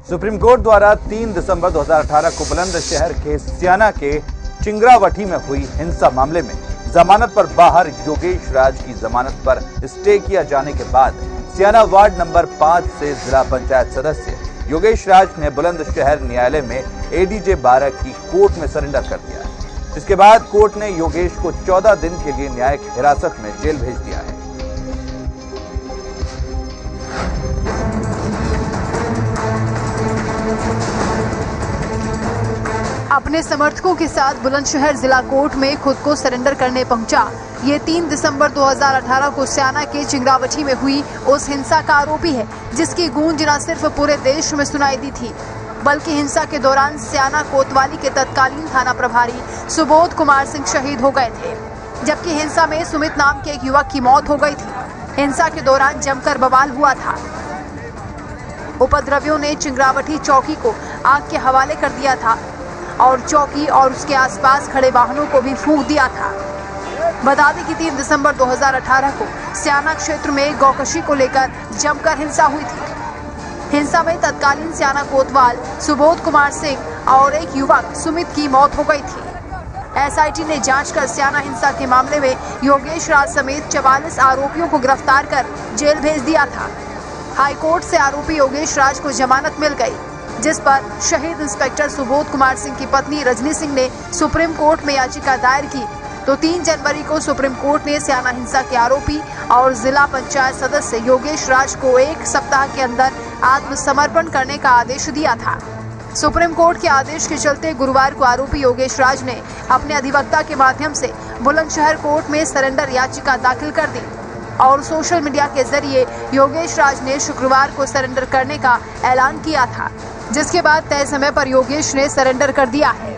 Supreme court द्वारा 3 दिसंबर 2018 को बुलंदशहर के सियाना के चिंगरावटी में हुई हिंसा मामले में जमानत पर बाहर योगेश राज की जमानत पर स्टे किया जाने के बाद सियाना वार्ड नंबर 5 से जिला पंचायत सदस्य योगेश राज ने बुलंदशहर न्यायालय में एडीजे 12 की कोर्ट में सरेंडर कर दिया है। इसके बाद कोर्ट ने योगेश को 14 दिन के लिए न्यायिक हिरासत में जेल भेज दिया है। अपने समर्थकों के साथ बुलंदशहर जिला कोर्ट में खुद को सरेंडर करने पहुंचा। ये 3 दिसंबर 2018 को सियाना के चिंगरावटी में हुई उस हिंसा का आरोपी है जिसकी गूंज न सिर्फ पूरे देश में सुनाई दी थी बल्कि हिंसा के दौरान सियाना कोतवाली के तत्कालीन थाना प्रभारी सुबोध कुमार सिंह शहीद हो गए थे, जबकि हिंसा में सुमित नाम के एक युवक की मौत हो गई थी। हिंसा के दौरान जमकर बवाल हुआ था। उपद्रवियों ने चिंगरावटी चौकी को आग के हवाले कर दिया था और चौकी और उसके आसपास खड़े वाहनों को भी फूंक दिया था। बता दें कि 3 दिसंबर 2018 को सियाना क्षेत्र में गौकशी को लेकर जमकर हिंसा हुई थी। हिंसा में तत्कालीन सियाना कोतवाल सुबोध कुमार सिंह और एक युवक सुमित की मौत हो गई थी। एसआईटी ने जांच कर सियाना हिंसा के मामले में योगेश राज समेत 44 आरोपियों को गिरफ्तार कर जेल भेज दिया था। हाईकोर्ट से आरोपी योगेश राज को जमानत मिल गई, जिस पर शहीद इंस्पेक्टर सुबोध कुमार सिंह की पत्नी रजनी सिंह ने सुप्रीम कोर्ट में याचिका दायर की। तो 3 जनवरी को सुप्रीम कोर्ट ने सियाना हिंसा के आरोपी और जिला पंचायत सदस्य योगेश राज को 1 सप्ताह के अंदर आत्मसमर्पण करने का आदेश दिया था। सुप्रीम कोर्ट के आदेश के चलते गुरुवार को आरोपी योगेश राज ने अपने अधिवक्ता के माध्यम से बुलंदशहर कोर्ट में सरेंडर याचिका दाखिल कर दी और सोशल मीडिया के जरिए योगेश राज ने शुक्रवार को सरेंडर करने का ऐलान किया था, जिसके बाद तय समय पर योगेश ने सरेंडर कर दिया है।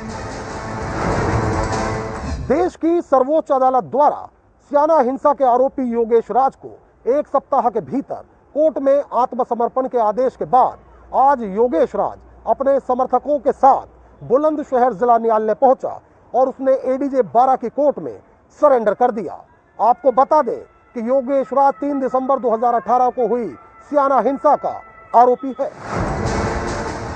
देश की सर्वोच्च अदालत द्वारा सियाना हिंसा के आरोपी योगेश राज को 1 सप्ताह के भीतर कोर्ट में आत्मसमर्पण के आदेश के बाद आज योगेश राज अपने समर्थकों के साथ बुलंदशहर जिला न्यायालय पहुंचा और उसने एडीजे 12 की कोर्ट में सरेंडर कर दिया। आपको बता दें कि योगेश राज 3 दिसंबर 2018 को हुई सियाना हिंसा का आरोपी है।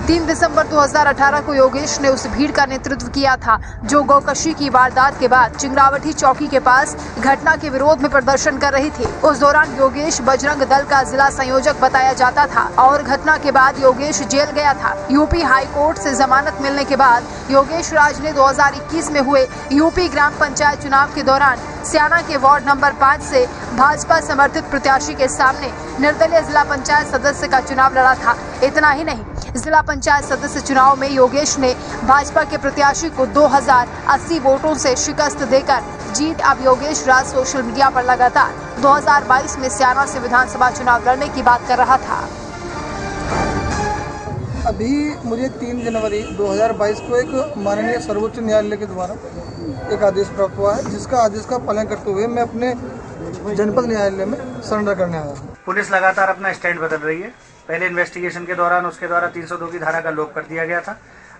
3 दिसंबर 2018 को योगेश ने उस भीड़ का नेतृत्व किया था जो गौकशी की वारदात के बाद चिंगरावटी चौकी के पास घटना के विरोध में प्रदर्शन कर रही थी। उस दौरान योगेश बजरंग दल का जिला संयोजक बताया जाता था और घटना के बाद योगेश जेल गया था। यूपी हाई कोर्ट से जमानत मिलने के बाद योगेश राज ने 2021 में हुए यूपी ग्राम पंचायत चुनाव के दौरान सियाना के वार्ड नंबर 5 से भाजपा समर्थित प्रत्याशी के सामने निर्दलीय जिला पंचायत सदस्य का चुनाव लड़ा था। इतना ही नहीं, जिला पंचायत सदस्य चुनाव में योगेश ने भाजपा के प्रत्याशी को 2080 वोटों से शिकस्त देकर जीत। अब योगेश राज सोशल मीडिया पर लगातार 2022 में सियाना से विधानसभा चुनाव लड़ने की बात कर रहा था। अभी मुझे 3 जनवरी 2022 को एक माननीय सर्वोच्च न्यायालय के द्वारा एक आदेश प्राप्त हुआ है, जिसका आदेश का पालन करते हुए मैं अपने जनपद न्यायालय में सरेंडर करने आया हूँ। पुलिस लगातार अपना स्टैंड बदल रही है। पहले इन्वेस्टिगेशन के दौरान उसके द्वारा 302 की धारा का लोप कर दिया गया था।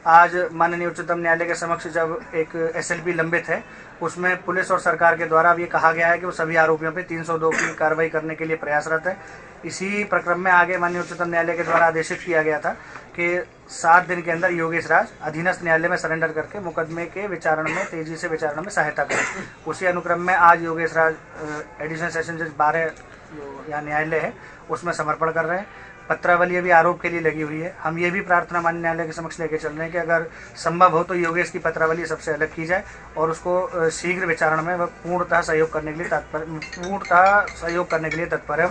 आज माननीय उच्चतम न्यायालय के समक्ष जब एक एसएलपी लंबित है, उसमें पुलिस और सरकार के द्वारा अब ये कहा गया है कि वो सभी आरोपियों पे 302 की कार्रवाई करने के लिए प्रयासरत है। इसी प्रक्रम में आगे माननीय उच्चतम न्यायालय के द्वारा आदेशित किया गया था कि 7 दिन के अंदर योगेश राज अधीनस्थ न्यायालय में सरेंडर करके मुकदमे के विचारण में तेजी से विचारण में सहायता करें। उसी अनुक्रम में आज योगेश राज एडिशनल सेशन जज 12 यहाँ न्यायालय है उसमें समर्पण कर रहे हैं। पत्रावली अभी आरोप के लिए लगी हुई है। हम ये भी प्रार्थना माननीय न्यायालय के समक्ष लेके चल रहे हैं कि अगर संभव हो तो योगेश की पत्रावली सबसे अलग की जाए और उसको शीघ्र विचारण में वह पूर्णतः सहयोग करने के लिए तत्पर है।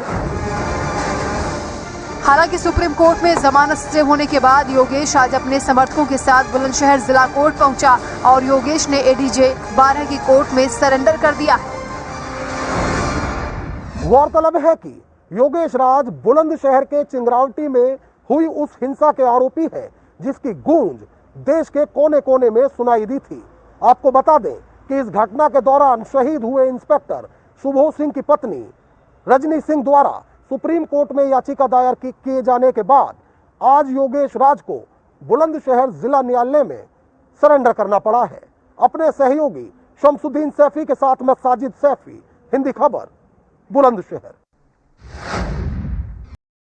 हालांकि सुप्रीम कोर्ट में जमानत स्टे होने के बाद योगेश आज अपने समर्थकों के साथ बुलंदशहर जिला कोर्ट पहुंचा और योगेश ने एडीजे 12 की कोर्ट में सरेंडर कर दिया। गौरतलब है कि योगेश राज बुलंदशहर के चिंगरावटी में हुई उस हिंसा के आरोपी है जिसकी गूंज देश के कोने कोने में सुनाई दी थी। आपको बता दें कि इस घटना के दौरान शहीद हुए इंस्पेक्टर सुबोध सिंह की पत्नी रजनी सिंह द्वारा सुप्रीम कोर्ट में याचिका दायर किए जाने के बाद आज योगेश राज को बुलंदशहर जिला न्यायालय में सरेंडर करना पड़ा है। अपने सहयोगी शमसुद्दीन सैफी के साथ मैं साजिद सैफी, हिंदी खबर, बुलंदशहर।